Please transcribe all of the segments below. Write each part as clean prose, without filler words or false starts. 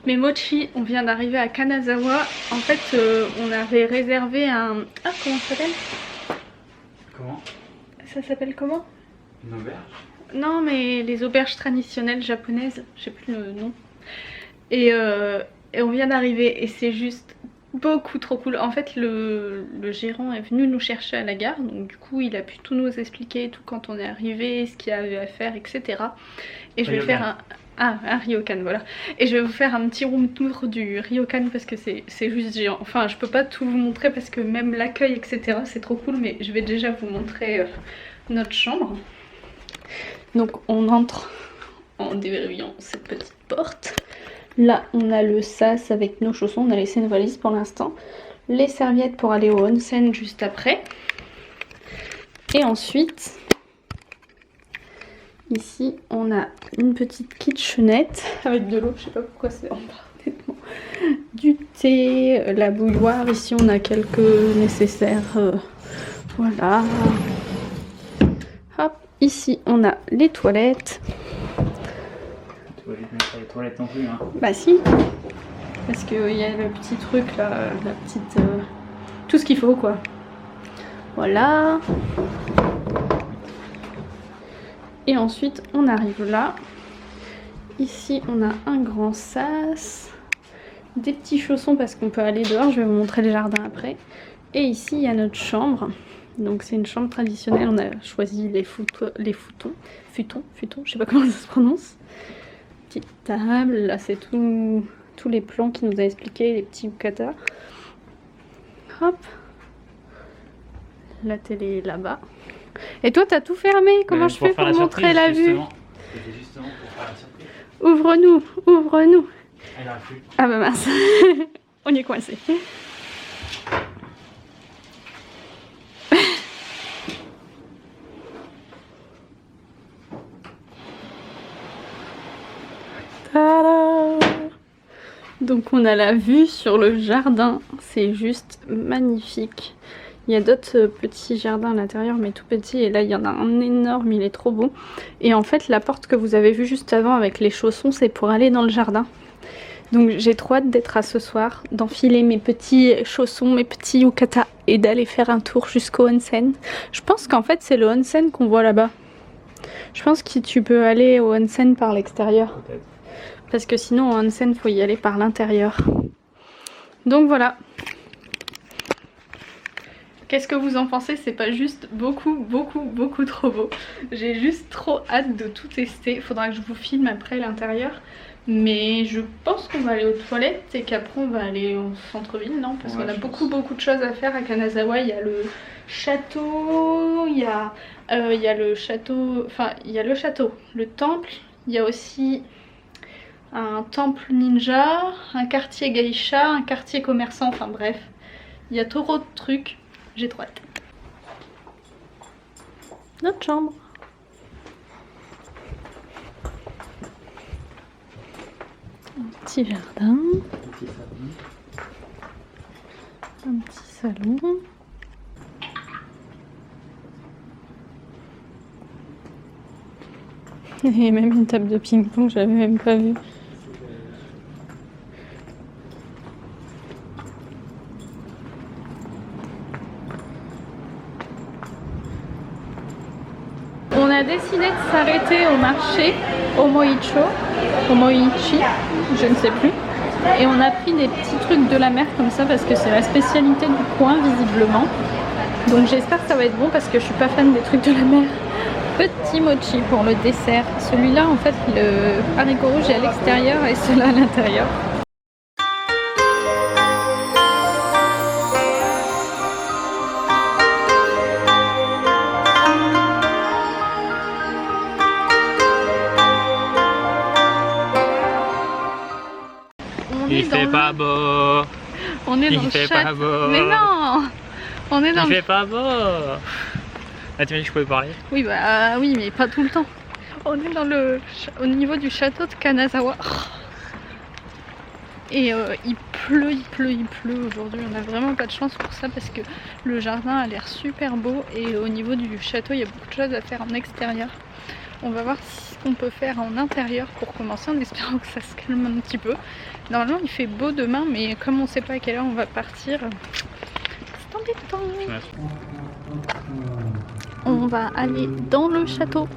Mais Mochi, on vient d'arriver à Kanazawa. En fait, on avait réservé un... Ah, comment ça s'appelle? Comment? Ça s'appelle comment? Une auberge? Non, mais les auberges traditionnelles japonaises, je sais plus le nom. Et on vient d'arriver et c'est juste beaucoup trop cool. En fait, le gérant est venu nous chercher à la gare, donc du coup, il a pu tout nous expliquer, tout quand on est arrivé, ce qu'il y avait à faire, etc. Et je vais faire un ryokan, voilà. Et je vais vous faire un petit room tour du ryokan parce que c'est juste géant. Enfin, je peux pas tout vous montrer parce que même l'accueil, etc., c'est trop cool, mais je vais déjà vous montrer notre chambre. Donc, on entre en déverrouillant cette petite porte. Là, on a le sas avec nos chaussons. On a laissé une valise pour l'instant. Les serviettes pour aller au onsen juste après. Et ensuite, ici, on a une petite kitchenette avec de l'eau. Je sais pas pourquoi c'est en bas. Du thé, la bouilloire. Ici, on a quelques nécessaires. Voilà. Hop. Ici, on a les toilettes. Les toilettes non plus, hein. Bah si, parce qu'il y a le petit truc là, la petite... tout ce qu'il faut quoi. Voilà. Et ensuite on arrive là. Ici on a un grand sas. Des petits chaussons parce qu'on peut aller dehors, je vais vous montrer le jardin après. Et ici il y a notre chambre. Donc c'est une chambre traditionnelle, on a choisi les futons, je sais pas comment ça se prononce. Petite table, là c'est tous les plans qu'il nous a expliqué, les petits yukata. Hop, la télé est là-bas. Et toi t'as tout fermé, comment je fais pour montrer la vue? C'était justement pour faire la surprise. Ouvre-nous, ouvre-nous. Elle arrive plus. Ah bah mince, on y est coincé. Donc on a la vue sur le jardin, c'est juste magnifique. Il y a d'autres petits jardins à l'intérieur mais tout petits et là il y en a un énorme, il est trop beau. Et en fait la porte que vous avez vue juste avant avec les chaussons c'est pour aller dans le jardin. Donc j'ai trop hâte d'être à ce soir, d'enfiler mes petits chaussons, mes petits yukata et d'aller faire un tour jusqu'au onsen. Je pense qu'en fait c'est le onsen qu'on voit là-bas. Je pense que tu peux aller au onsen par l'extérieur. Peut-être. Parce que sinon en onsen faut y aller par l'intérieur. Donc voilà. Qu'est-ce que vous en pensez? C'est pas juste beaucoup trop beau. J'ai juste trop hâte de tout tester. Faudra que je vous filme après l'intérieur. Mais je pense qu'on va aller aux toilettes et qu'après on va aller au centre-ville, non? Parce qu'on a beaucoup de choses à faire à Kanazawa. Il y a le château, il y a le château, enfin il y a le château, le temple, il y a aussi un temple ninja, un quartier geisha, un quartier commerçant, enfin bref, il y a trop de trucs, j'ai trop hâte. Notre chambre. Un petit jardin. Un petit salon. Et même une table de ping-pong, j'avais même pas vu. On a décidé de s'arrêter au marché Omoichi, je ne sais plus. Et on a pris des petits trucs de la mer comme ça parce que c'est la spécialité du coin visiblement. Donc j'espère que ça va être bon parce que je suis pas fan des trucs de la mer. Petit mochi pour le dessert. Celui-là en fait le haricot rouge est à l'extérieur et celui-là à l'intérieur. Il fait pas beau. On est dans le chat. Mais non. On est dans Il fait pas beau. Ah, tu m'as dit que je pouvais parler? Oui, bah oui, mais pas tout le temps. On est dans au niveau du château de Kanazawa. Et il pleut aujourd'hui. On a vraiment pas de chance pour ça parce que le jardin a l'air super beau. Et au niveau du château, il y a beaucoup de choses à faire en extérieur. On va voir qu'on peut faire en intérieur pour commencer en espérant que ça se calme un petit peu. Normalement il fait beau demain, mais comme on sait pas à quelle heure on va partir, c'est embêtant. On va aller dans le château.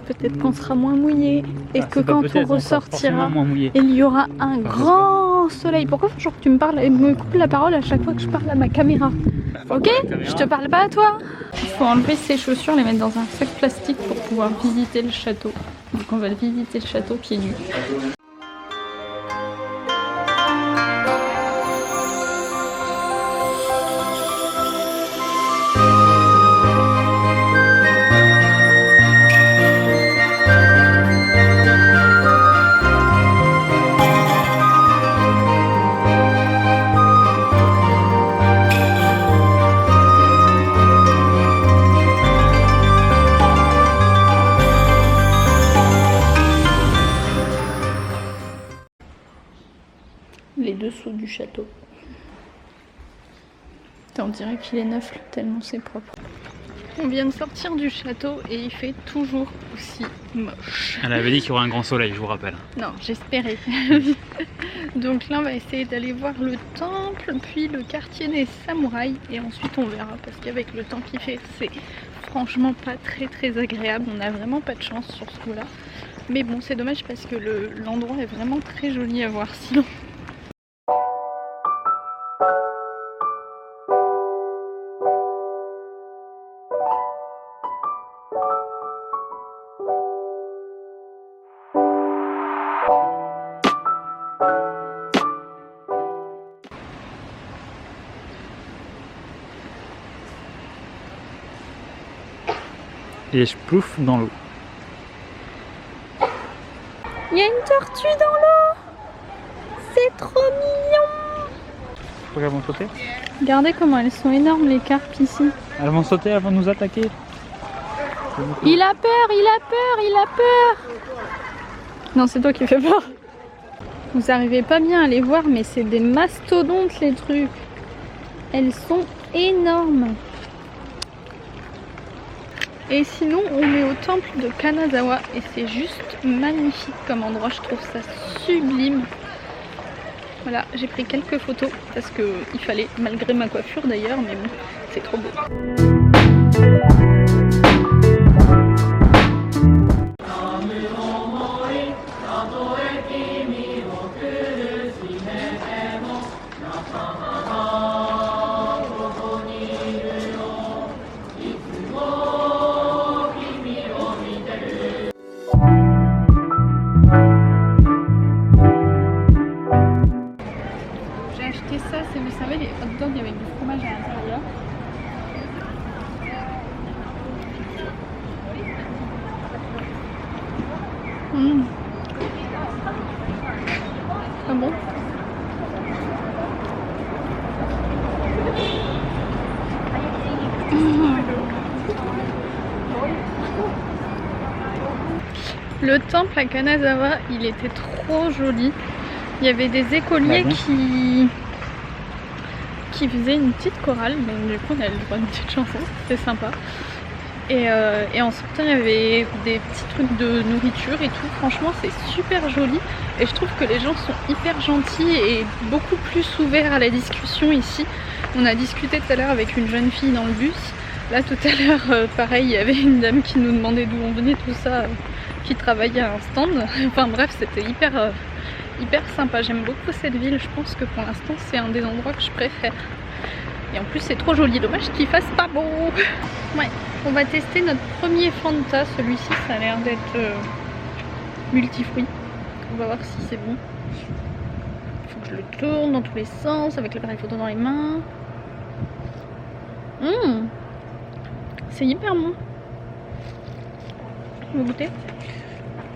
Peut-être qu'on sera moins mouillé et que quand on ressortira, il y aura un grand soleil. Pourquoi faut toujours que tu me parles et me coupes la parole à chaque fois que je parle à ma caméra? Ok? Je te parle pas à toi. Il faut enlever ses chaussures, les mettre dans un sac plastique pour pouvoir visiter le château. Donc on va visiter le château pieds nus. Les dessous du château. On dirait qu'il est neuf tellement c'est propre. On vient de sortir du château et il fait toujours aussi moche. Elle avait dit qu'il y aurait un grand soleil, je vous rappelle. Non, j'espérais. Donc là on va essayer d'aller voir le temple, puis le quartier des samouraïs et ensuite on verra parce qu'avec le temps qu'il fait c'est franchement pas très agréable. On n'a vraiment pas de chance sur ce coup là. Mais bon c'est dommage parce que l'endroit est vraiment très joli à voir sinon. Et je plouffe dans l'eau. Il y a une tortue dans l'eau. C'est trop mignon. Elles vont sauter. Regardez comment elles sont énormes les carpes ici. Elles vont sauter, elles vont nous attaquer. Il a peur, il a peur, il a peur. Non, c'est toi qui fais peur. Vous arrivez pas bien à les voir, mais c'est des mastodontes les trucs. Elles sont énormes. Et sinon, on est au temple de Kanazawa et c'est juste magnifique comme endroit. Je trouve ça sublime. Voilà, j'ai pris quelques photos parce que il fallait, malgré ma coiffure d'ailleurs, mais bon, c'est trop beau. Ça, c'est, vous savez, les hot dogs avec du fromage à l'intérieur. Ah bon? Le temple à Kanazawa, il était trop joli. Il y avait des écoliers qui faisait une petite chorale, donc du coup on a le droit à une petite chanson, c'était sympa. Et en sortant il y avait des petits trucs de nourriture et tout, franchement c'est super joli. Et je trouve que les gens sont hyper gentils et beaucoup plus ouverts à la discussion ici. On a discuté tout à l'heure avec une jeune fille dans le bus. Là tout à l'heure pareil, il y avait une dame qui nous demandait d'où on venait, tout ça, qui travaillait à un stand. Enfin bref, c'était hyper sympa, j'aime beaucoup cette ville, je pense que pour l'instant c'est un des endroits que je préfère. Et en plus c'est trop joli, dommage qu'il fasse pas beau. Ouais, on va tester notre premier Fanta, celui-ci ça a l'air d'être multifruit. On va voir si c'est bon. Il faut que je le tourne dans tous les sens avec l'appareil photo dans les mains. C'est hyper bon. Vous goûtez?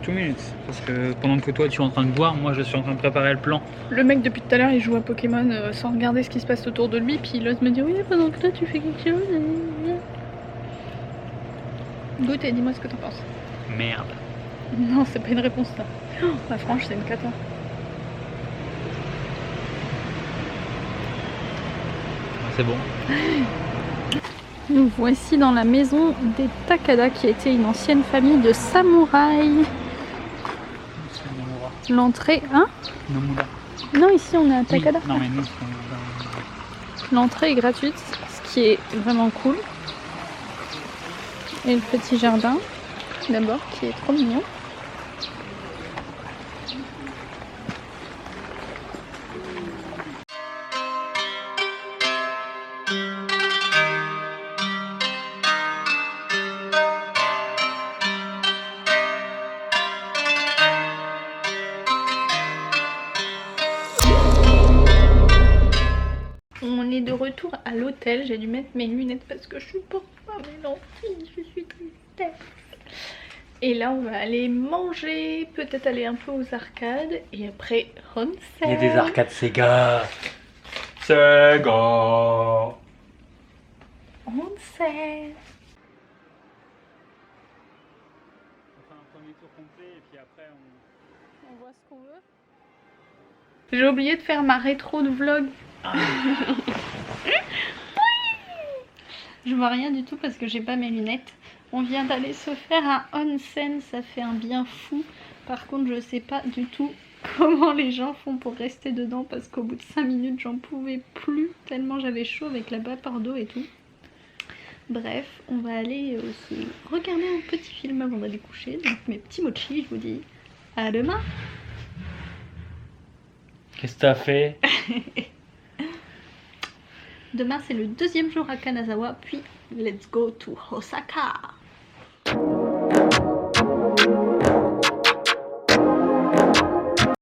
2 minutes, parce que pendant que toi tu es en train de boire, moi je suis en train de préparer le plan. Le mec depuis tout à l'heure il joue à Pokémon sans regarder ce qui se passe autour de lui, puis il ose me dire oui pendant que toi tu fais quelque chose. Goûte et dis-moi ce que t'en penses. Merde. Non, c'est pas une réponse ça. Oh, la franche c'est une cata. C'est bon. Nous voici dans la maison des Takada qui était une ancienne famille de samouraïs. L'entrée, hein? Nomura. Non, ici on est à Oui. Takada. Non mais nous, L'entrée est gratuite, ce qui est vraiment cool. Et le petit jardin, d'abord, qui est trop mignon. On est de retour à l'hôtel, j'ai dû mettre mes lunettes parce que je supporte pas mes lentilles, je suis triste. Et là on va aller manger, peut-être aller un peu aux arcades et après onsen. Il y a des arcades Sega. Onsen. on fait un premier tour complet et puis après On voit ce qu'on veut. J'ai oublié de faire ma rétro de vlog. Je vois rien du tout parce que j'ai pas mes lunettes. On vient d'aller se faire un onsen, ça fait un bien fou. Par contre, je sais pas du tout comment les gens font pour rester dedans parce qu'au bout de 5 minutes, j'en pouvais plus tellement j'avais chaud avec la vapeur d'eau et tout. Bref, on va aller se regarder un petit film avant d'aller coucher. Donc mes petits mochis, je vous dis à demain. Qu'est-ce que t'as fait? Demain, c'est le 2e jour à Kanazawa, puis let's go to Osaka.